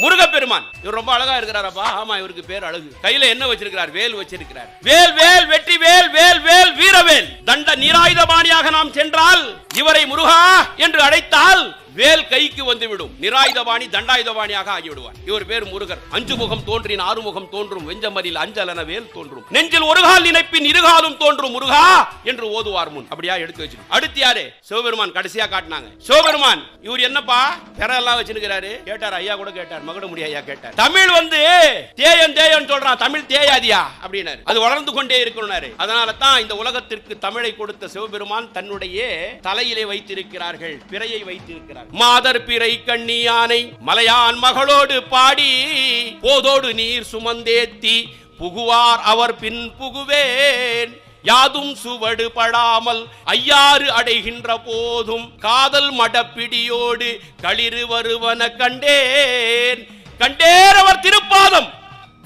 முருகப்பெருமான். இவர் ரொம்ப அழகா இருக்கிறாரப்பா. ஆமா, இவருக்கு பேர் அழகு. கையில என்ன வச்சிருக்கிறார்? வேல் வச்சிருக்கிறார். வேல் வேல் வெற்றி வேல் வேல் வேல் வீரவேல். தண்ட நிராயுதபாணியாக நாம் சென்றால் இவரை முருகா என்று அழைத்தால் வேல் கைக்கு வந்துவிடும். நிராயுதபாணி தண்டாயுதபாணியாக ஆகிவிடுவார். இவர் பேர் முருகர். அஞ்சு முகம் தோன்றின் ஆறுமுகம் தோன்றும், வெஞ்சமரில் அஞ்சலன வேல் தோன்றும், நெஞ்சில் ஒரு கால் நினைப்பின் இருகாலும் தோன்றும் முருகா என்று ஓதுவார் முன். அப்படியா எடுத்து வச்சு. அடுத்து யாரு? சிவபெருமான் கடைசியா காட்டினாங்க. சிவபெருமான் இவர் என்னப்பா பெறெல்லாம் வச்சிருக்கிறாரு கேட்டார். ஐயா கூட கேட்டார், மகட முடியா ஐயா கேட்டார். தமிழ் வந்து தேயன் தேயன் சொல்றான், தமிழ் தேயாதியா அப்படின்னாரு. அது வளர்ந்து கொண்டே இருக்கணும்னாரு. அதனால தான் இந்த உலகத்திற்கு தமிழை கொடுத்த சிவபெருமான் தன்னுடைய தலையிலே வைத்திருக்கிறார்கள், பிறையை வைத்திருக்கிறார். மாதர் பிறை கண்ணியானை மலையான் மகளோடு பாடி போதோடு நீர் சுமந்தேத்தி புகுவார் அவர் பின் புகுவேன். யாதும் சுவடு படாமல் ஐயாறு அடைகின்ற போதும் காதல் மடப்பிடியோடு களிறு வருவன கண்டேன். கண்டேரவர் திருப்பாதம்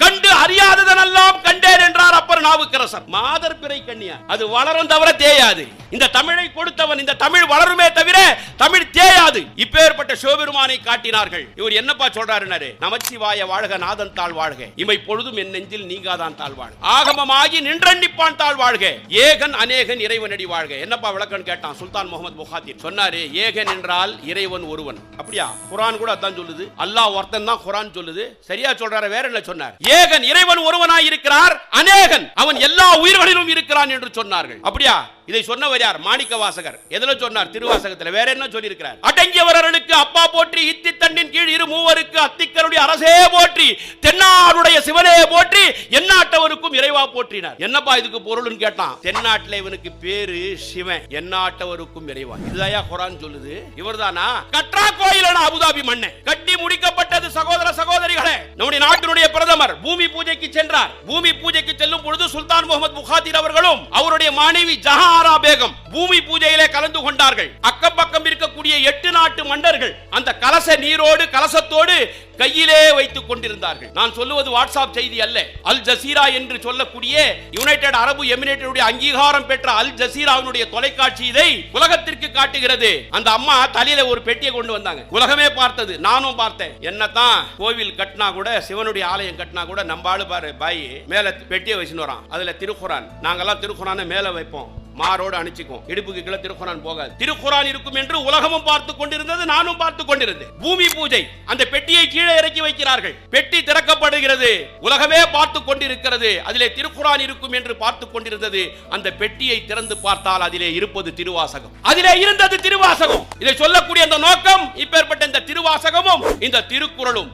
கண்டு அறியாததெல்லாம் கண்டேன் என்றார் அப்பர் நாவுக்கரசர். மாதர் பிறை கண்ணியா அது வளரும் தவிர தேயாது. இந்த தமிழை கொடுத்தவன், இந்த தமிழ் வளருமே தவிர தமிழ் தேயாது. இப்பேற்பட்ட சிவபெருமானை காட்டினார்கள். இவர் என்னப்பா சொல்றாரு? நமச்சிவாய வாழ்க நாதன் தாழ் வாழ்க, இமை பொழுதும் என் நெஞ்சில் நீங்காதான் தாழ் வாழ்க, ஆகமமாகி நின்றண்டிப்பான் தாழ் வாழ்க, ஏகன் அநேகன் இறைவனடி வாழ்க. என்னப்பா விளக்கம் கேட்டான் சுல்தான் முகமது புகாரி. சொன்னாரு ஏகன் என்றால் இறைவன் ஒருவன். அப்படியா? குர்ஆன் கூட அதான் சொல்லுது. அல்லாஹ் ஒருத்தன் தான் குர்ஆன் சொல்லுது. சரியா சொல்றாரு? வேற என்ன சொன்னார்? ஏகன் இறைவன் ஒருவனாய் இருக்கிறார், அநேகன் அவன் எல்லா உயிர்களிலும் இருக்கிறான் என்று சொன்னார்கள். அப்படியா? இதை சொன்னவர் யார்? மாணிக்க வாசகர். எதுல சொன்னார்? திருவாசகத்தில். வேற என்ன சொல்லி இருக்கிறார்? அடங்கியவர்களுக்கு அப்பா போற்றி, இத்தி தண்டின் கீழ் இரு மூவருக்கு அத்திக்கருடைய அரசே போற்றி, தென்னாடுடைய சிவனே போற்றி, எந்நாட்டவருக்கும் இறைவா போற்றினார். என்னப்பா இதுக்கு பொருள்னு கேட்டான். தென்னாட்டில் இவனுக்கு பேரு சிவன், எந்நாட்டவருக்கும் இறைவா. இதுதாயா குர்ஆன் சொல்லுது. இவர்தானா? கற்றா கோயிலான அபுதாபி மண்ணை கட்டி முடிக்கப்பட்டது. சகோதர சகோதரிகளே, நம்முடைய நாட்டினுடைய பிரதமர் பூமி பூஜைக்கு சென்றார். பூமி பூஜைக்கு செல்லும் பொழுது சுல்தான் முகமது புகாரி அவர்களும் அவருடைய மனைவி ஜஹாரா பேகம் பூமி பூஜையிலே கலந்து கொண்டார்கள். அக்கம் பக்கம் இருக்கக்கூடிய 8 நாட்டு மன்னர்கள் அந்த கலச நீரோடு கலசத்தோடு கையிலே வைத்துக் கொண்டிருந்தார்கள். நான் சொல்லுவது வாட்ஸ்அப் செய்தி அல்ல. அல் ஜசீரா என்று சொல்லக்கூடிய யுனைடெட் அரபு எமிரேட்டுடைய அங்கீகாரம் பெற்ற அல் ஜசீராவினுடைய தொலைக்காட்சி இதை உலகத்திற்கு காட்டுகிறது. அந்த அம்மா தலையில ஒரு பெட்டியை கொண்டு வந்தாங்க. உலகமே பார்த்தது, நானும் பார்த்தேன். என்னதான் கோவில் கட்டினா கூட, சிவனுடைய ஆலயம் கட்டினா கூட நம்ம ஆளு பாரு பாய் மேல பெட்டியை வச்சுன்னு வரான். அதுல திருக்குர்ஆன். நாங்கெல்லாம் திருக்குர்ஆனை மேல வைப்போம், மாரோடு அணிச்சிக்கும், இடுப்புக்கு கீழே திருக்குர்ஆன் போகாது. திருக்குர்ஆன் இருக்கும் என்று உலகமும் பார்த்து கொண்டிருந்தது, நானும் பார்த்து கொண்டிருந்தேன். பூமி பூஜை அந்த பெட்டியை கீழே இறக்கி வைக்கிறார்கள். பெட்டி திறக்கப்படுகிறது, உலகமே பார்த்து கொண்டிருக்கிறது. அதிலே திருக்குர்ஆன் இருக்கும் என்று பார்த்து கொண்டிருந்தது. அந்த பெட்டியை திறந்து பார்த்தால் அதிலே இருப்பது திருவாசகம். அதிலே இருந்தது திருவாசகம். இதை சொல்லக்கூடிய அந்த நோக்கம், இப்பேற்பட்ட இந்த திருவாசகமும் இந்த திருக்குறளும்